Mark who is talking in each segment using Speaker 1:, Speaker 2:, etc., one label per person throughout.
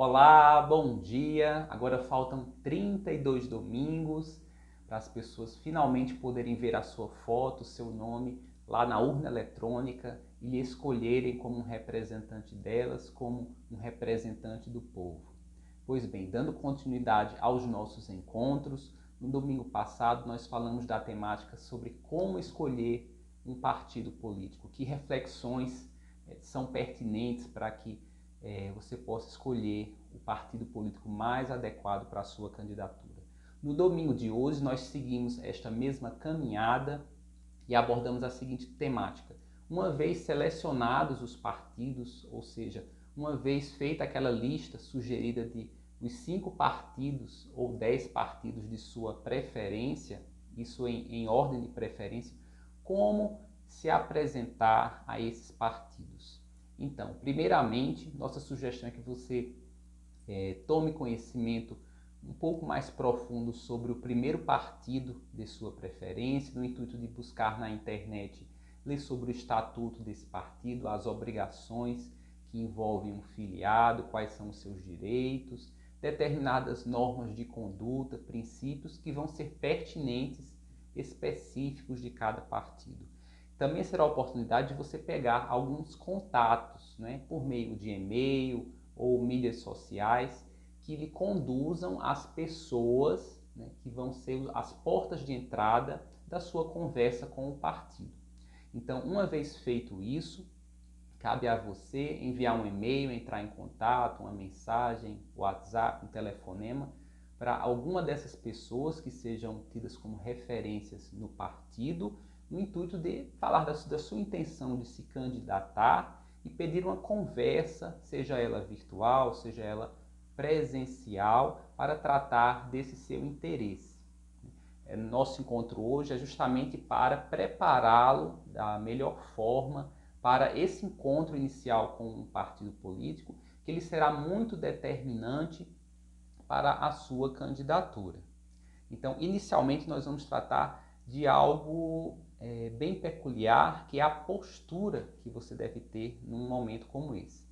Speaker 1: Olá, bom dia! Agora faltam 32 domingos para as pessoas finalmente poderem ver a sua foto, o seu nome lá na urna eletrônica e lhe escolherem como um representante delas, como um representante do povo. Pois bem, dando continuidade aos nossos encontros, no domingo passado nós falamos da temática sobre como escolher um partido político, que reflexões são pertinentes para que você possa escolher o partido político mais adequado para a sua candidatura. No domingo de hoje, nós seguimos esta mesma caminhada e abordamos a seguinte temática. Uma vez selecionados os partidos, ou seja, uma vez feita aquela lista sugerida de os 5 partidos ou 10 partidos de sua preferência, isso em ordem de preferência, como se apresentar a esses partidos. Então, primeiramente, nossa sugestão é que você tome conhecimento um pouco mais profundo sobre o primeiro partido de sua preferência, no intuito de buscar na internet, ler sobre o estatuto desse partido, as obrigações que envolvem um filiado, quais são os seus direitos, determinadas normas de conduta, princípios que vão ser pertinentes, específicos de cada partido. Também será a oportunidade de você pegar alguns contatos, né, por meio de e-mail ou mídias sociais, que lhe conduzam às pessoas, né, que vão ser as portas de entrada da sua conversa com o partido. Então, uma vez feito isso, cabe a você enviar um e-mail, entrar em contato, uma mensagem, WhatsApp, um telefonema, para alguma dessas pessoas que sejam tidas como referências no partido, no intuito de falar da sua intenção de se candidatar e pedir uma conversa, seja ela virtual, seja ela presencial, para tratar desse seu interesse. Nosso encontro hoje é justamente para prepará-lo da melhor forma para esse encontro inicial com um partido político, que ele será muito determinante para a sua candidatura. Então, inicialmente, nós vamos tratar de algo bem peculiar, que é a postura que você deve ter num momento como esse.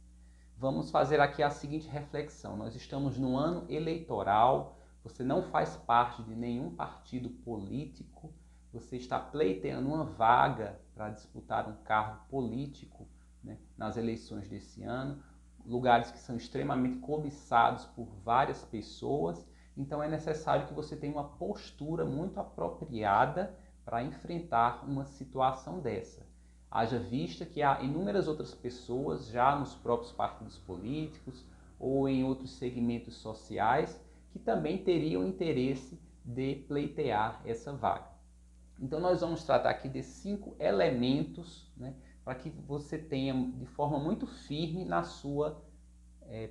Speaker 1: Vamos fazer aqui a seguinte reflexão. Nós estamos no ano eleitoral, você não faz parte de nenhum partido político, você está pleiteando uma vaga para disputar um cargo político, né, nas eleições desse ano, lugares que são extremamente cobiçados por várias pessoas, então é necessário que você tenha uma postura muito apropriada para enfrentar uma situação dessa. Haja vista que há inúmeras outras pessoas já nos próprios partidos políticos ou em outros segmentos sociais que também teriam interesse de pleitear essa vaga. Então nós vamos tratar aqui de 5 elementos, né, para que você tenha de forma muito firme na sua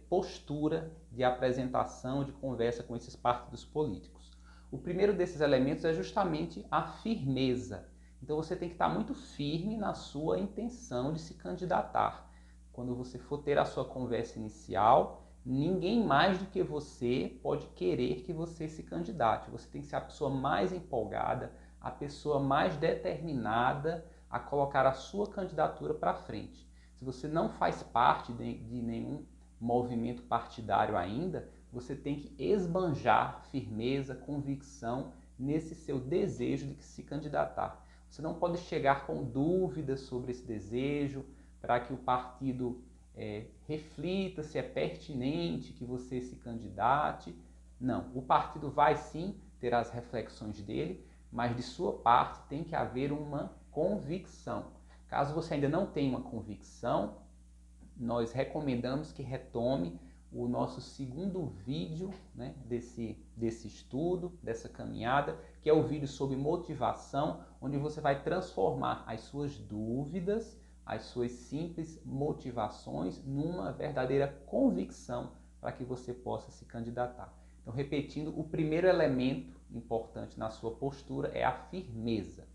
Speaker 1: postura de apresentação, de conversa com esses partidos políticos. O primeiro desses elementos é justamente a firmeza. Então você tem que estar muito firme na sua intenção de se candidatar. Quando você for ter a sua conversa inicial, ninguém mais do que você pode querer que você se candidate. Você tem que ser a pessoa mais empolgada, a pessoa mais determinada a colocar a sua candidatura para frente. Se você não faz parte de nenhum movimento partidário ainda, você tem que esbanjar firmeza, convicção nesse seu desejo de se candidatar. Você não pode chegar com dúvidas sobre esse desejo, para que o partido reflita se é pertinente que você se candidate. Não, o partido vai sim ter as reflexões dele, mas de sua parte tem que haver uma convicção. Caso você ainda não tenha uma convicção, nós recomendamos que retome o nosso segundo vídeo, né, desse estudo, dessa caminhada, que é o vídeo sobre motivação, onde você vai transformar as suas dúvidas, as suas simples motivações, numa verdadeira convicção para que você possa se candidatar. Então, repetindo, o primeiro elemento importante na sua postura é a firmeza.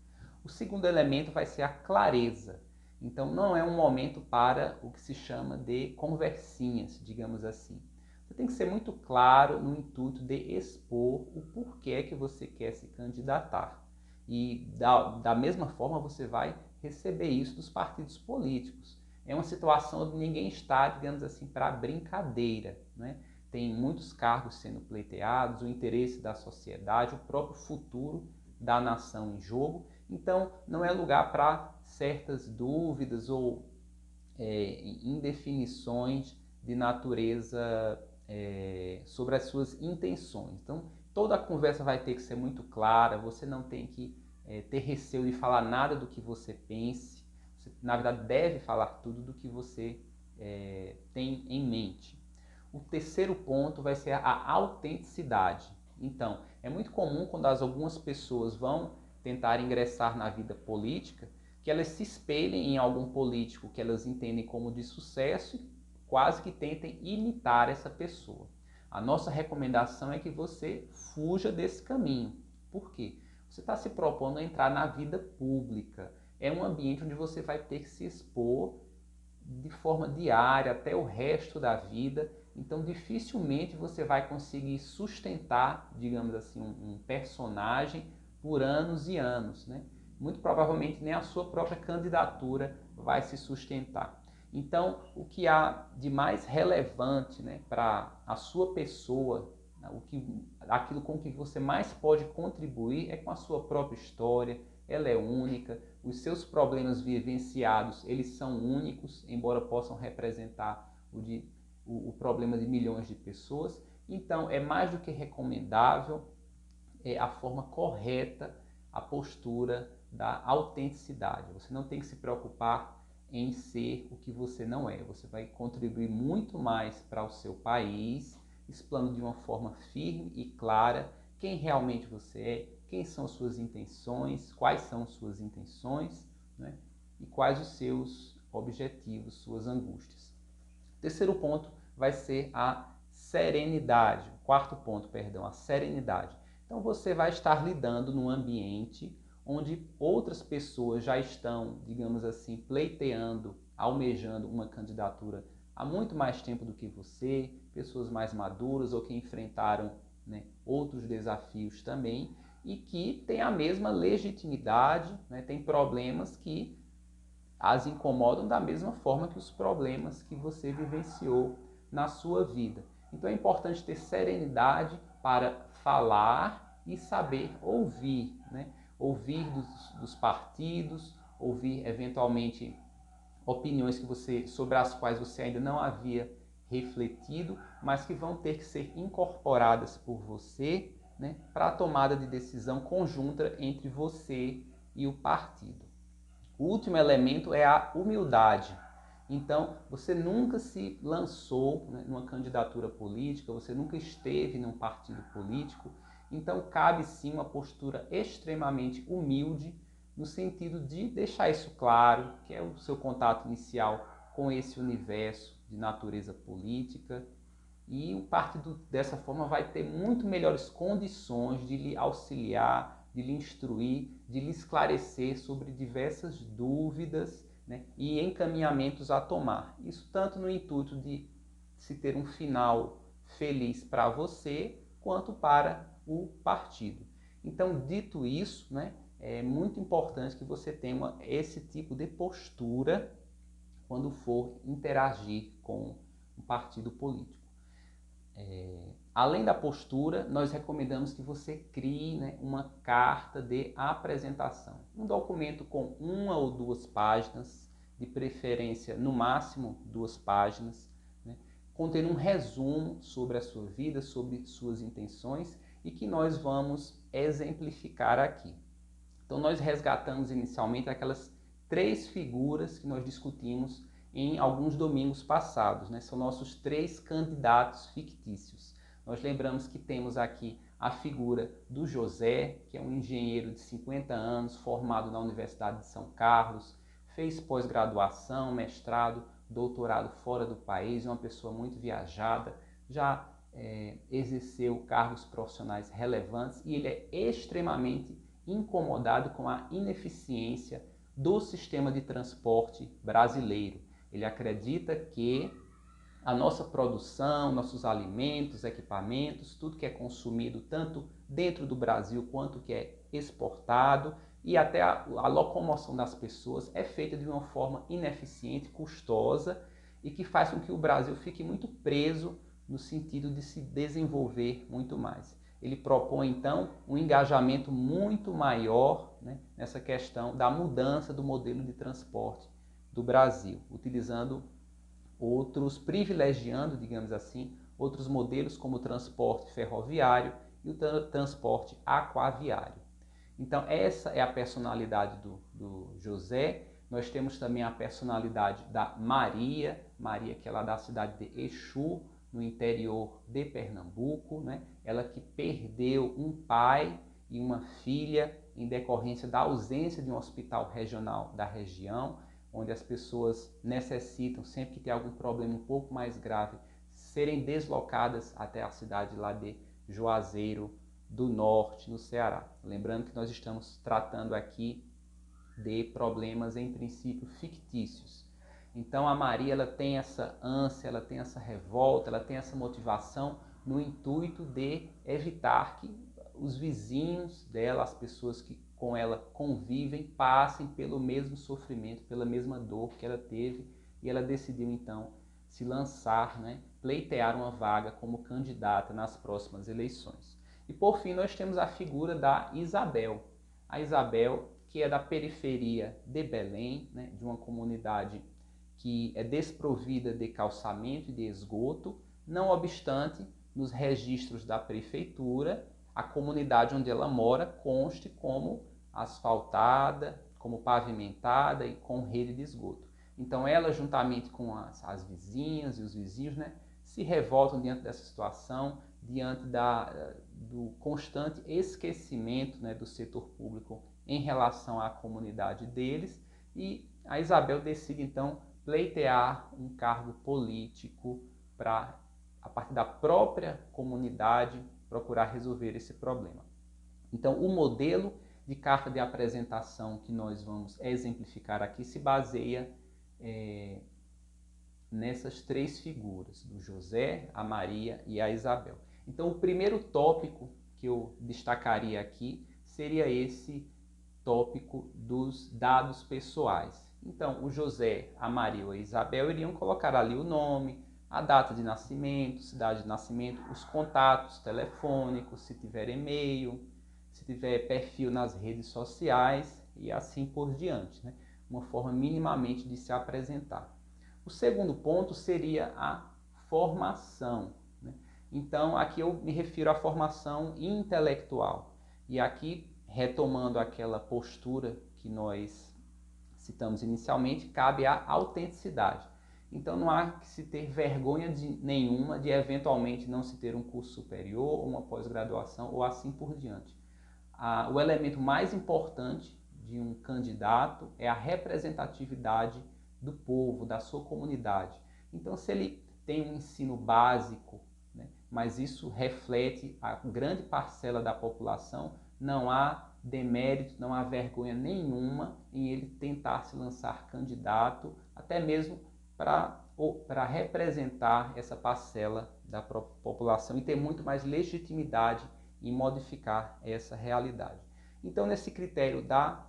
Speaker 1: O segundo elemento vai ser a clareza. Então, não é um momento para o que se chama de conversinhas, digamos assim. Você tem que ser muito claro no intuito de expor o porquê que você quer se candidatar. E da mesma forma você vai receber isso dos partidos políticos. É uma situação onde ninguém está, digamos assim, para brincadeira, né? tem muitos cargos sendo pleiteados, o interesse da sociedade, o próprio futuro da nação em jogo. Então, não é lugar para certas dúvidas ou indefinições de natureza sobre as suas intenções. Então, toda a conversa vai ter que ser muito clara, você não tem que ter receio de falar nada do que você pense, você, na verdade, deve falar tudo do que você tem em mente. O terceiro ponto vai ser a autenticidade. Então, é muito comum quando algumas pessoas vão tentar ingressar na vida política, que elas se espelhem em algum político que elas entendem como de sucesso e quase que tentem imitar essa pessoa. A nossa recomendação é que você fuja desse caminho. Por quê? Você está se propondo a entrar na vida pública. É um ambiente onde você vai ter que se expor de forma diária até o resto da vida. Então, dificilmente você vai conseguir sustentar, digamos assim, um personagem por anos e anos, né? Muito provavelmente nem a sua própria candidatura vai se sustentar. Então, o que há de mais relevante, né, para a sua pessoa, aquilo com que você mais pode contribuir é com a sua própria história. Ela é única, os seus problemas vivenciados, eles são únicos, embora possam representar o problema de milhões de pessoas. Então, é mais do que recomendável a forma correta, a postura da autenticidade. Você não tem que se preocupar em ser o que você não é. Você vai contribuir muito mais para o seu país, explanando de uma forma firme e clara quem realmente você é, quem são suas intenções, quais são suas intenções, né? E quais os seus objetivos, suas angústias. O terceiro ponto vai ser a serenidade. Quarto ponto, perdão, a serenidade. Então você vai estar lidando num ambiente onde outras pessoas já estão, digamos assim, pleiteando, almejando uma candidatura há muito mais tempo do que você, pessoas mais maduras ou que enfrentaram, né, outros desafios também e que têm a mesma legitimidade, né, tem problemas que as incomodam da mesma forma que os problemas que você vivenciou na sua vida. Então é importante ter serenidade para falar e saber ouvir, né? Ouvir dos partidos, ouvir eventualmente opiniões sobre as quais você ainda não havia refletido, mas que vão ter que ser incorporadas por você, né, para a tomada de decisão conjunta entre você e o partido. O último elemento é a humildade. Então, você nunca se lançou, né, numa candidatura política, você nunca esteve num partido político, então cabe sim uma postura extremamente humilde, no sentido de deixar isso claro, que é o seu contato inicial com esse universo de natureza política, e o partido dessa forma vai ter muito melhores condições de lhe auxiliar, de lhe instruir, de lhe esclarecer sobre diversas dúvidas, né, e encaminhamentos a tomar. Isso tanto no intuito de se ter um final feliz para você, quanto para o partido. Então, dito isso, né, é muito importante que você tenha esse tipo de postura quando for interagir com um partido político. Além da postura, nós recomendamos que você crie, né, uma carta de apresentação. Um documento com 1 ou 2 páginas, de preferência no máximo 2 páginas, né, contendo um resumo sobre a sua vida, sobre suas intenções e que nós vamos exemplificar aqui. Então nós resgatamos inicialmente aquelas 3 figuras que nós discutimos em alguns domingos passados, né? São nossos 3 candidatos fictícios. Nós lembramos que temos aqui a figura do José, que é um engenheiro de 50 anos, formado na Universidade de São Carlos, fez pós-graduação, mestrado, doutorado fora do país, uma pessoa muito viajada, já exerceu cargos profissionais relevantes e ele é extremamente incomodado com a ineficiência do sistema de transporte brasileiro. Ele acredita que a nossa produção, nossos alimentos, equipamentos, tudo que é consumido tanto dentro do Brasil quanto que é exportado e até a locomoção das pessoas é feita de uma forma ineficiente, custosa e que faz com que o Brasil fique muito preso no sentido de se desenvolver muito mais. Ele propõe, então, um engajamento muito maior, né, nessa questão da mudança do modelo de transporte do Brasil, utilizando privilegiando, digamos assim, outros modelos como o transporte ferroviário e o transporte aquaviário. Então, essa é a personalidade do José. Nós temos também a personalidade da Maria, que é lá da cidade de Exu, no interior de Pernambuco, né? Ela que perdeu um pai e uma filha em decorrência da ausência de um hospital regional da região, onde as pessoas necessitam, sempre que tem algum problema um pouco mais grave, serem deslocadas até a cidade lá de Juazeiro do Norte, no Ceará. Lembrando que nós estamos tratando aqui de problemas, em princípio, fictícios. Então a Maria, ela tem essa ânsia, ela tem essa revolta, ela tem essa motivação no intuito de evitar que os vizinhos dela, as pessoas que com ela convivem, passem pelo mesmo sofrimento, pela mesma dor que ela teve, e ela decidiu então se lançar, né, pleitear uma vaga como candidata nas próximas eleições. E por fim nós temos a figura da Isabel. A Isabel, que é da periferia de Belém, né, de uma comunidade que é desprovida de calçamento e de esgoto. Não obstante, nos registros da prefeitura, a comunidade onde ela mora conste como asfaltada, como pavimentada e com rede de esgoto. Então ela, juntamente com as vizinhas e os vizinhos, né, se revoltam diante dessa situação, diante do constante esquecimento, né, do setor público em relação à comunidade deles, e a Isabel decide então pleitear um cargo político para, a partir da própria comunidade, procurar resolver esse problema. Então, o modelo de carta de apresentação que nós vamos exemplificar aqui se baseia nessas três figuras, do José, a Maria e a Isabel. Então, o primeiro tópico que eu destacaria aqui seria esse tópico dos dados pessoais. Então, o José, a Maria ou a Isabel iriam colocar ali o nome, a data de nascimento, cidade de nascimento, os contatos telefônicos, se tiver e-mail, se tiver perfil nas redes sociais e assim por diante, né? Uma forma minimamente de se apresentar. O segundo ponto seria a formação, né? Então, aqui eu me refiro à formação intelectual. E aqui, retomando aquela postura que nós citamos inicialmente, cabe a autenticidade. Então não há que se ter vergonha nenhuma de eventualmente não se ter um curso superior, uma pós-graduação ou assim por diante. O elemento mais importante de um candidato é a representatividade do povo, da sua comunidade. Então se ele tem um ensino básico, né, mas isso reflete a grande parcela da população, não há demérito, não há vergonha nenhuma em ele tentar se lançar candidato, até mesmo para representar essa parcela da população e ter muito mais legitimidade em modificar essa realidade. Então, nesse critério da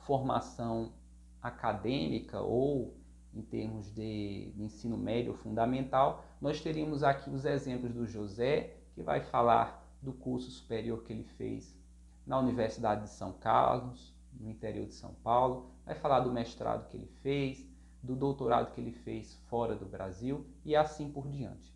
Speaker 1: formação acadêmica ou em termos de ensino médio fundamental, nós teríamos aqui os exemplos do José, que vai falar do curso superior que ele fez na Universidade de São Carlos, no interior de São Paulo, vai falar do mestrado que ele fez, do doutorado que ele fez fora do Brasil e assim por diante.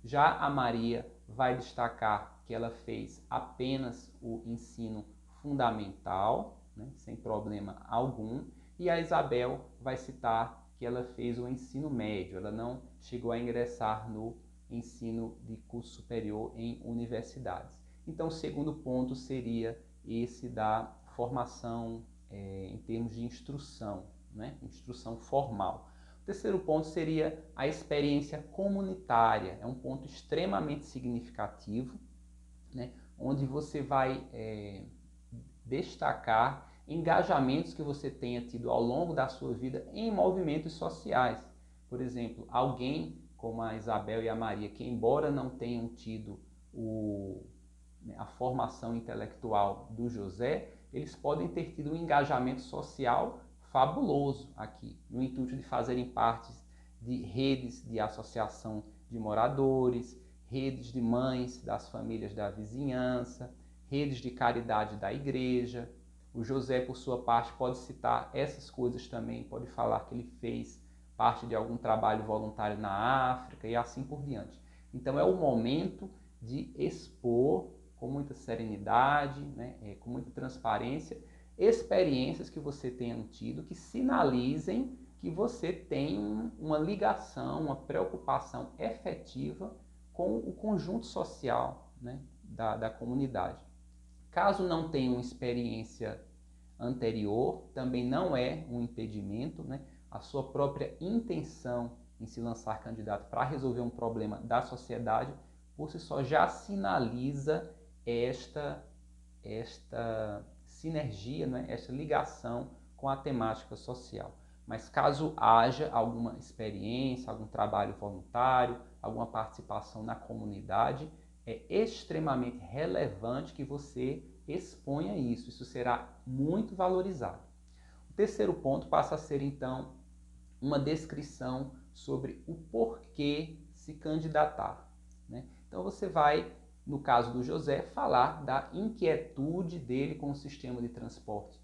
Speaker 1: Já a Maria vai destacar que ela fez apenas o ensino fundamental, né, sem problema algum, e a Isabel vai citar que ela fez o ensino médio, ela não chegou a ingressar no ensino de curso superior em universidades. Então, o segundo ponto seria esse da formação em termos de instrução, né? Instrução formal. O terceiro ponto seria a experiência comunitária, é um ponto extremamente significativo, né? Onde você vai destacar engajamentos que você tenha tido ao longo da sua vida em movimentos sociais. Por exemplo, alguém como a Isabel e a Maria, que embora não tenham tido a formação intelectual do José, eles podem ter tido um engajamento social fabuloso aqui, no intuito de fazerem parte de redes de associação de moradores, redes de mães das famílias da vizinhança, redes de caridade da igreja. O José, por sua parte, pode citar essas coisas também, pode falar que ele fez parte de algum trabalho voluntário na África e assim por diante. Então é o momento de expor com muita serenidade, né, com muita transparência, experiências que você tenha tido que sinalizem que você tem uma ligação, uma preocupação efetiva com o conjunto social, né, da comunidade. Caso não tenha uma experiência anterior, também não é um impedimento, né? A sua própria intenção em se lançar candidato para resolver um problema da sociedade, por si só já sinaliza esta sinergia, né? Esta ligação com a temática social. Mas caso haja alguma experiência, algum trabalho voluntário, alguma participação na comunidade, é extremamente relevante que você exponha isso. Isso será muito valorizado. O terceiro ponto passa a ser, então, uma descrição sobre o porquê se candidatar, né? Então você vai, no caso do José, falar da inquietude dele com o sistema de transporte,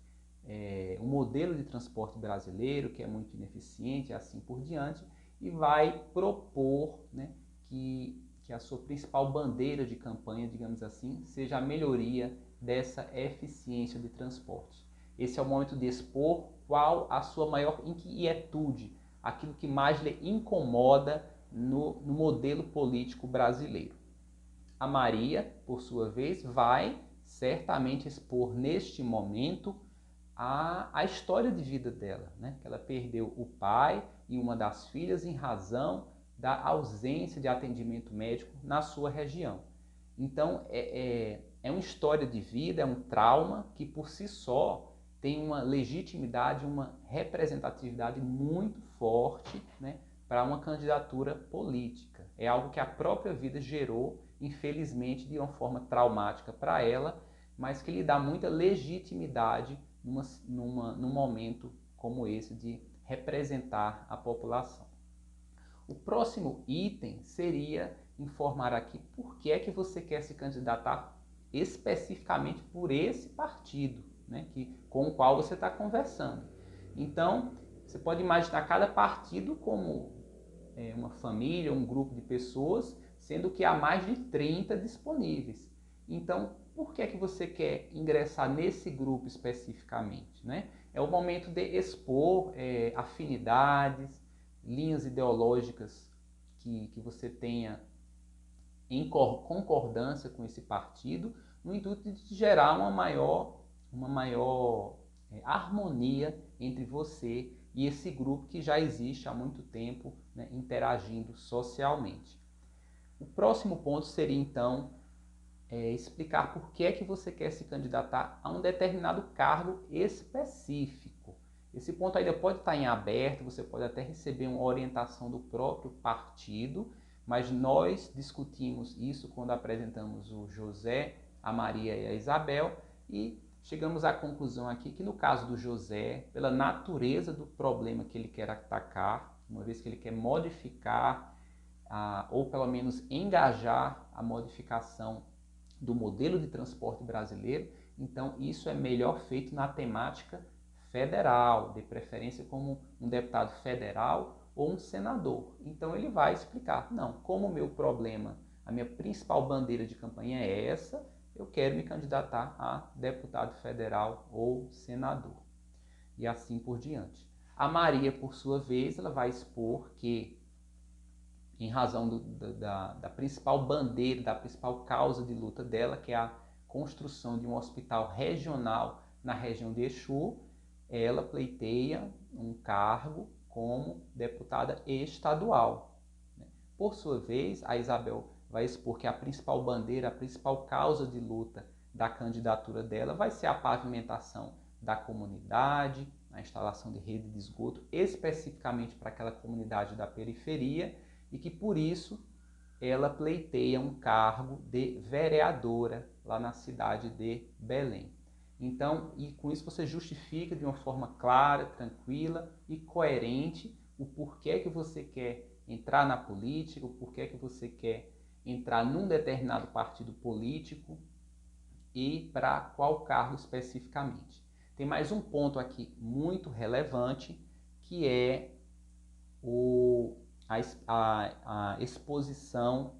Speaker 1: o modelo de transporte brasileiro, que é muito ineficiente, e assim por diante, e vai propor, né, que a sua principal bandeira de campanha, digamos assim, seja a melhoria dessa eficiência de transporte. Esse é o momento de expor qual a sua maior inquietude, aquilo que mais lhe incomoda no modelo político brasileiro. A Maria, por sua vez, vai certamente expor neste momento a história de vida dela, né? Que ela perdeu o pai e uma das filhas em razão da ausência de atendimento médico na sua região. Então, é uma história de vida, é um trauma que por si só tem uma legitimidade, uma representatividade muito forte, né, para uma candidatura política. É algo que a própria vida gerou, infelizmente, de uma forma traumática para ela, mas que lhe dá muita legitimidade num momento como esse de representar a população. O próximo item seria informar aqui por que é que você quer se candidatar especificamente por esse partido, né, com o qual você está conversando. Então, você pode imaginar cada partido como uma família, um grupo de pessoas, sendo que há mais de 30 disponíveis. Então, por que é que você quer ingressar nesse grupo especificamente, né? É o momento de expor afinidades, linhas ideológicas que você tenha em concordância com esse partido, no intuito de gerar uma maior harmonia entre você e esse grupo que já existe há muito tempo, né, interagindo socialmente. O próximo ponto seria, então, explicar por que é que você quer se candidatar a um determinado cargo específico. Esse ponto ainda pode estar em aberto, você pode até receber uma orientação do próprio partido, mas nós discutimos isso quando apresentamos o José, a Maria e a Isabel e chegamos à conclusão aqui que no caso do José, pela natureza do problema que ele quer atacar, uma vez que ele quer modificar ou pelo menos engajar a modificação do modelo de transporte brasileiro, então isso é melhor feito na temática federal, de preferência como um deputado federal ou um senador. Então ele vai explicar, não, como o meu problema, a minha principal bandeira de campanha é essa, eu quero me candidatar a deputado federal ou senador. E assim por diante. A Maria, por sua vez, ela vai expor que, em razão da principal bandeira, da principal causa de luta dela, que é a construção de um hospital regional na região de Exu, ela pleiteia um cargo como deputada estadual. Por sua vez, a Isabel vai expor que a principal bandeira, a principal causa de luta da candidatura dela vai ser a pavimentação da comunidade, a instalação de rede de esgoto, especificamente para aquela comunidade da periferia, e que por isso ela pleiteia um cargo de vereadora lá na cidade de Belém. Então, e com isso você justifica de uma forma clara, tranquila e coerente o porquê que você quer entrar na política, o porquê que você quer entrar num determinado partido político e para qual cargo especificamente. Tem mais um ponto aqui muito relevante, que é a exposição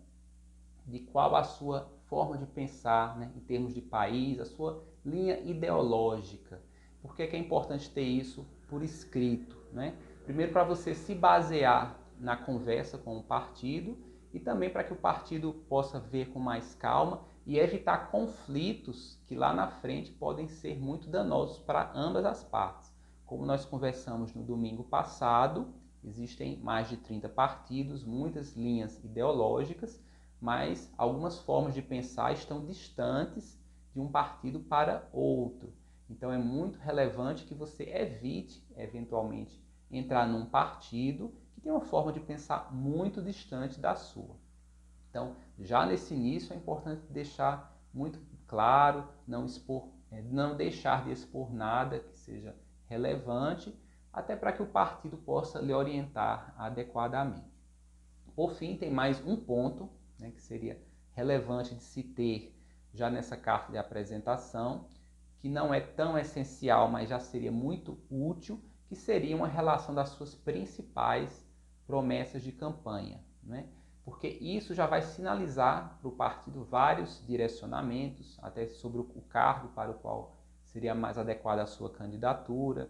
Speaker 1: de qual a sua forma de pensar, né, em termos de país, a sua linha ideológica. Por que é importante ter isso por escrito, né? Primeiro, para você se basear na conversa com o partido e também para que o partido possa ver com mais calma e evitar conflitos que lá na frente podem ser muito danosos para ambas as partes. Como nós conversamos no domingo passado, existem mais de 30 partidos, muitas linhas ideológicas, mas algumas formas de pensar estão distantes de um partido para outro. Então é muito relevante que você evite, eventualmente, entrar num partido que tem uma forma de pensar muito distante da sua. Então, já nesse início é importante deixar muito claro, não deixar de expor nada que seja relevante, até para que o partido possa lhe orientar adequadamente. Por fim, tem mais um ponto, né, que seria relevante de se ter já nessa carta de apresentação, que não é tão essencial, mas já seria muito útil, que seria uma relação das suas principais promessas de campanha, né? Porque isso já vai sinalizar para o partido vários direcionamentos, até sobre o cargo para o qual seria mais adequada a sua candidatura,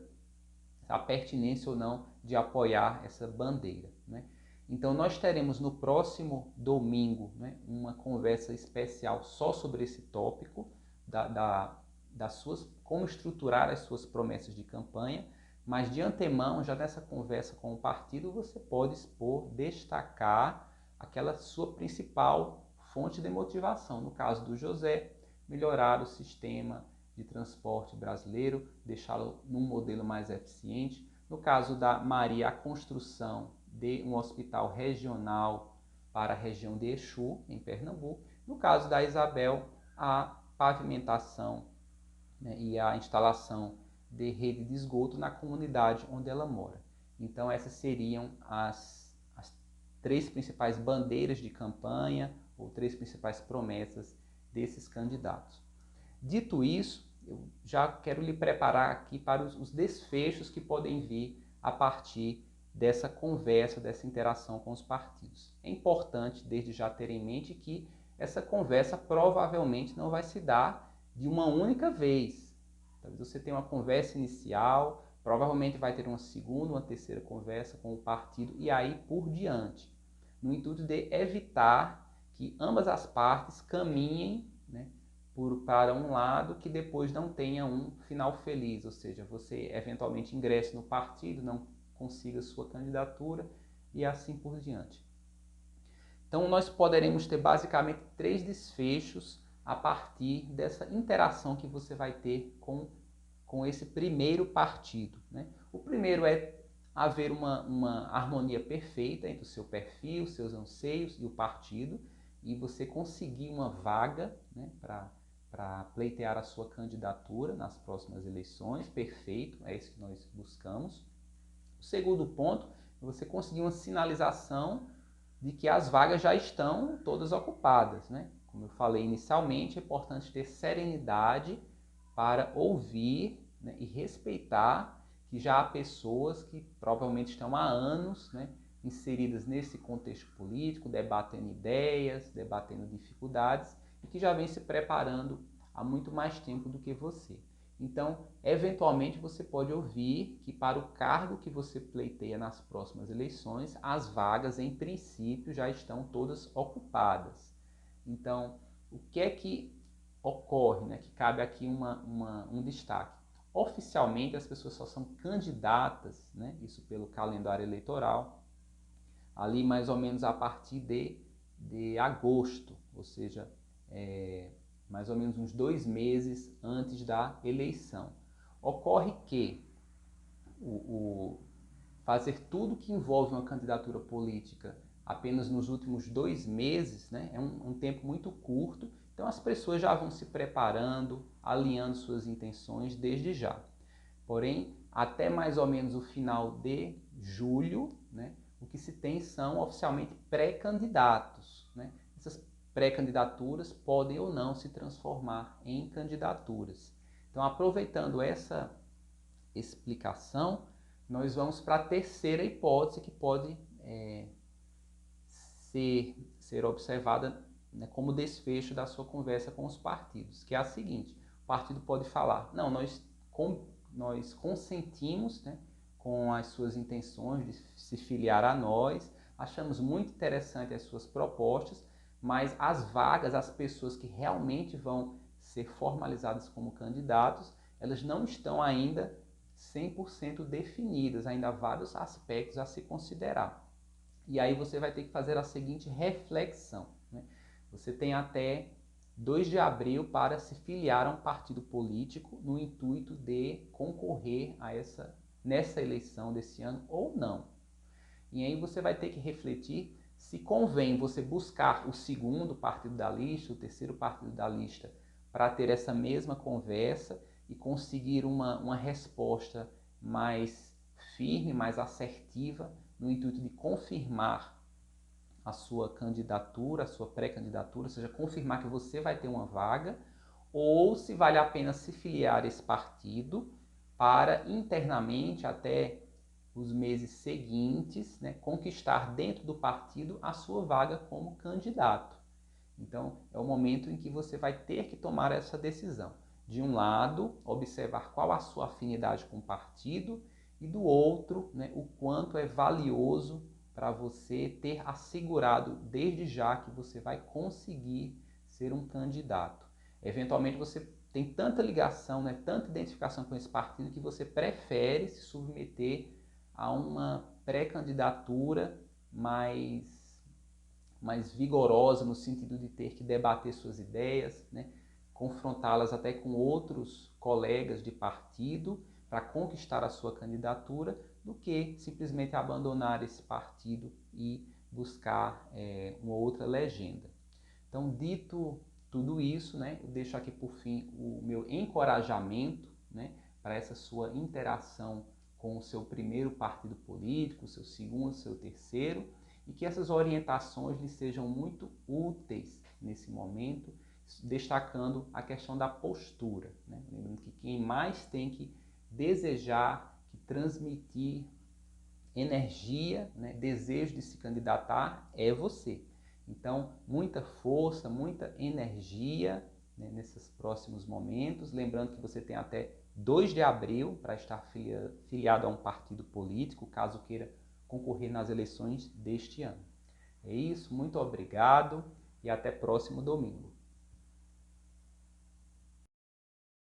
Speaker 1: a pertinência ou não de apoiar essa bandeira, né? Então nós teremos no próximo domingo, né, uma conversa especial só sobre esse tópico, como estruturar as suas promessas de campanha, mas de antemão, já nessa conversa com o partido, você pode expor, destacar aquela sua principal fonte de motivação. No caso do José, melhorar o sistema de transporte brasileiro, deixá-lo num modelo mais eficiente. No caso da Maria, a construção de um hospital regional para a região de Exu, em Pernambuco. No caso da Isabel, a pavimentação, né, e a instalação de rede de esgoto na comunidade onde ela mora. Então essas seriam as 3 principais bandeiras de campanha ou 3 principais promessas desses candidatos. Dito isso, eu já quero lhe preparar aqui para os desfechos que podem vir a partir dessa conversa, dessa interação com os partidos. É importante, desde já, ter em mente que essa conversa provavelmente não vai se dar de uma única vez. Talvez você tenha uma conversa inicial, provavelmente vai ter uma segunda, uma terceira conversa com o partido e aí por diante, no intuito de evitar que ambas as partes caminhem, né, para um lado que depois não tenha um final feliz, ou seja, você eventualmente ingresse no partido, não consiga sua candidatura e assim por diante. Então nós poderemos ter basicamente 3 desfechos a partir dessa interação que você vai ter com esse primeiro partido, né? O primeiro é haver uma harmonia perfeita entre o seu perfil, seus anseios e o partido, e você conseguir uma vaga, né, para pleitear a sua candidatura nas próximas eleições. Perfeito, é isso que nós buscamos. O segundo ponto é você conseguir uma sinalização de que as vagas já estão todas ocupadas, né? Como eu falei inicialmente, é importante ter serenidade para ouvir, né, e respeitar que já há pessoas que provavelmente estão há anos, né, inseridas nesse contexto político, debatendo ideias, debatendo dificuldades e que já vem se preparando há muito mais tempo do que você. Então, eventualmente você pode ouvir que para o cargo que você pleiteia nas próximas eleições, as vagas em princípio já estão todas ocupadas. Então, o que é que ocorre, né, que cabe aqui um destaque? Oficialmente as pessoas só são candidatas, né, isso pelo calendário eleitoral, ali mais ou menos a partir de agosto, ou seja, mais ou menos uns 2 meses antes da eleição. Ocorre que fazer tudo que envolve uma candidatura política apenas nos últimos 2 meses, né, é um tempo muito curto, então as pessoas já vão se preparando, alinhando suas intenções desde já. Porém, até mais ou menos o final de julho, né, o que se tem são oficialmente pré-candidatos, né? Essas pré-candidaturas podem ou não se transformar em candidaturas. Então, aproveitando essa explicação, nós vamos para a terceira hipótese que pode ser observada, né, como desfecho da sua conversa com os partidos, que é a seguinte: o partido pode falar, não, nós consentimos, né, com as suas intenções de se filiar a nós, achamos muito interessante as suas propostas, mas as vagas, as pessoas que realmente vão ser formalizadas como candidatos, elas não estão ainda 100% definidas, ainda há vários aspectos a se considerar. E aí você vai ter que fazer a seguinte reflexão, né? Você tem até 2 de abril para se filiar a um partido político no intuito de concorrer nessa eleição desse ano ou não. E aí você vai ter que refletir se convém você buscar o segundo partido da lista, o terceiro partido da lista, para ter essa mesma conversa e conseguir uma resposta mais firme, mais assertiva, no intuito de confirmar a sua candidatura, a sua pré-candidatura, ou seja, confirmar que você vai ter uma vaga, ou se vale a pena se filiar a esse partido para internamente, até os meses seguintes, né, conquistar dentro do partido a sua vaga como candidato. Então, é o momento em que você vai ter que tomar essa decisão. De um lado, observar qual a sua afinidade com o partido, e do outro, né, o quanto é valioso para você ter assegurado desde já que você vai conseguir ser um candidato. Eventualmente você tem tanta ligação, né, tanta identificação com esse partido que você prefere se submeter a uma pré-candidatura mais vigorosa, no sentido de ter que debater suas ideias, né, confrontá-las até com outros colegas de partido para conquistar a sua candidatura, do que simplesmente abandonar esse partido e buscar uma outra legenda. Então, dito tudo isso, né, eu deixo aqui por fim o meu encorajamento, né, para essa sua interação com o seu primeiro partido político, o seu segundo, o seu terceiro, e que essas orientações lhe sejam muito úteis nesse momento, destacando a questão da postura, né? Lembrando que quem mais tem que desejar, que transmitir energia, né, desejo de se candidatar é você. Então, muita força, muita energia, né, nesses próximos momentos. Lembrando que você tem até 2 de abril para estar filiado a um partido político, caso queira concorrer nas eleições deste ano. É isso, muito obrigado e até próximo domingo.